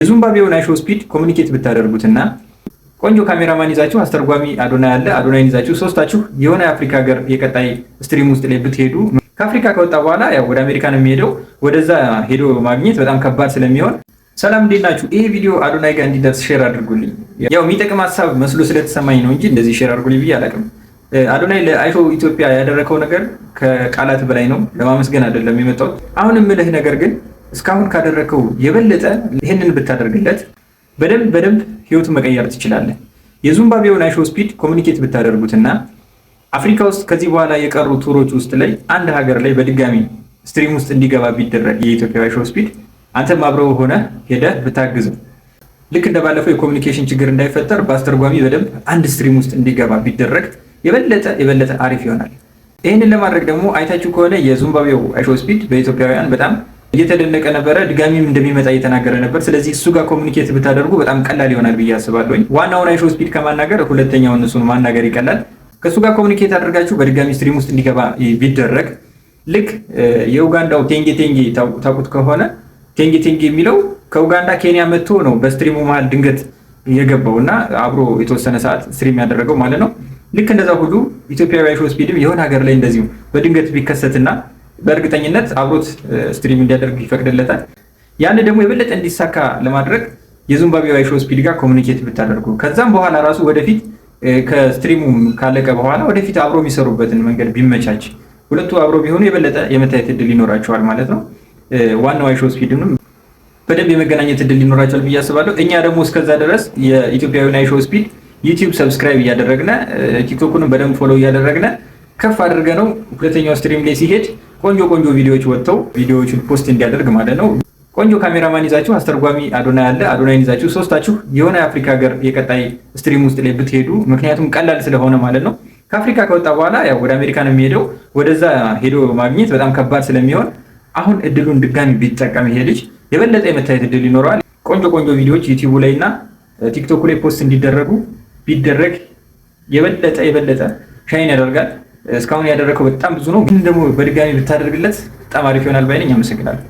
የዚምባብዌውን አይሾ ስፒድ ኮሙኒኬት ብታደርጉትና ቆንጆ ካሜራማን ይዛችሁ አስተርጓሚ አዶናይ አለ አዶናይን ይዛችሁ ሶስታችሁ የሆነ የአፍሪካ ሀገር የቀጣይ ስትሪም ውስጥ ላይ ብትሄዱ ከአፍሪካ ከወጣ በኋላ ያው ወደ አሜሪካ ነው የሚሄደው። ወደዛ ሄዶ ማግኘት በጣም ከባድ ስለሚሆን ሰላም እንዴት ናችሁ? ይሄ ቪዲዮ አዶናይ ጋር እንዲደርስ ሼር አድርጉልኝ። ያው የሚጠቅም ሀሳብ መስሎ ስለተሰማኝ ነው እንጂ እንደዚህ ሼር አድርጉልኝ ብዬ አላውቅም። አዶናይ ለአይሾ ኢትዮጵያ ያደረከው ነገር ከቃላት በላይ ነው። ለማመስገን አይደለም የመጣሁት። አሁን የምልህ ነገር ግን እስካሁን ካደረከው የበለጠ ይህንን ብታደርግለት በደንብ ህይወቱን መቀየር ትችላለህ። የዚምባብዌውን አይሾ ስፒድ ኮሙኒኬት ብታደርጉትና አፍሪካ ውስጥ ከዚህ በኋላ የቀሩ ቱሮች ውስጥ ላይ አንድ ሀገር ላይ በድጋሚ ስትሪም ውስጥ እንዲገባ ቢደረግ የኢትዮጵያ አይሾ ስፒድ አንተም አብረው ሆነ ሄደህ ብታግዘው ልክ እንደባለፈው የኮሙኒኬሽን ችግር እንዳይፈጠር በአስተርጓሚ በደንብ አንድ ስትሪም ውስጥ እንዲገባ ቢደረግ የበለጠ አሪፍ ይሆናል። ይህንን ለማድረግ ደግሞ አይታችሁ ከሆነ የዚምባብዌው አይሾ ስፒድ በኢትዮጵያውያን በጣም እየተደነቀ ነበረ። ድጋሚም እንደሚመጣ እየተናገረ ነበር። ስለዚህ እሱ ጋር ኮሙኒኬት ብታደርጉ በጣም ቀላል ይሆናል ብዬ አስባለሁ። ዋናውን አይሾ ስፒድ ከማናገር ሁለተኛውን እሱን ማናገር ይቀላል። ከእሱ ጋር ኮሙኒኬት አድርጋችሁ በድጋሚ ስትሪም ውስጥ እንዲገባ ቢደረግ ልክ የኡጋንዳው ቴንጌ ታውቁት ከሆነ ቴንጌ የሚለው ከኡጋንዳ ኬንያ መጥቶ ነው በስትሪሙ መሀል ድንገት የገባው እና አብሮ የተወሰነ ሰዓት ስትሪም ያደረገው ማለት ነው። ልክ እንደዛ ሁሉ ኢትዮጵያዊ አይሾ ስፒድም የሆነ ሀገር ላይ እንደዚሁ በድንገት ቢከሰትና በእርግጠኝነት አብሮት ስትሪም እንዲያደርግ ይፈቅድለታል። ያን ደግሞ የበለጠ እንዲሳካ ለማድረግ የዚምባብዌ አይሾ ስፒድ ጋር ኮሙኒኬት ብታደርጉ ከዛም በኋላ ራሱ ወደፊት ከስትሪሙ ካለቀ በኋላ ወደፊት አብሮ የሚሰሩበትን መንገድ ቢመቻች ሁለቱ አብሮ ቢሆኑ የበለጠ የመታየት እድል ይኖራቸዋል ማለት ነው። ዋናው አይሾ ስፒድንም በደንብ የመገናኘት እድል ይኖራቸዋል ብዬ አስባለሁ። እኛ ደግሞ እስከዛ ድረስ የኢትዮጵያዊን አይሾ ስፒድ ዩቲዩብ ሰብስክራይብ እያደረግነ ቲክቶክንም በደንብ ፎሎው እያደረግነ ከፍ አድርገ ነው ሁለተኛው ስትሪም ላይ ሲሄድ ቆንጆ ቪዲዮዎች ወጥተው ቪዲዮዎቹን ፖስት እንዲያደርግ ማለት ነው። ቆንጆ ካሜራማን ይዛችሁ አስተርጓሚ አዶናይ አለ አዶናይን ይዛችሁ ሶስታችሁ የሆነ የአፍሪካ ሀገር የቀጣይ ስትሪም ውስጥ ላይ ብትሄዱ ምክንያቱም ቀላል ስለሆነ ማለት ነው። ከአፍሪካ ከወጣ በኋላ ያው ወደ አሜሪካ ነው የሚሄደው። ወደዛ ሄዶ ማግኘት በጣም ከባድ ስለሚሆን አሁን እድሉን ድጋሚ ቢጠቀም ይሄ ልጅ የበለጠ የመታየት እድል ይኖረዋል። ቆንጆ ቪዲዮዎች ዩቲዩብ ላይ እና ቲክቶክ ላይ ፖስት እንዲደረጉ ቢደረግ የበለጠ ሻይን ያደርጋል። እስካሁን ያደረገው በጣም ብዙ ነው፣ ግን ደግሞ በድጋሚ ብታደርግለት በጣም አሪፍ ይሆናል ባይነኝ። አመሰግናለሁ።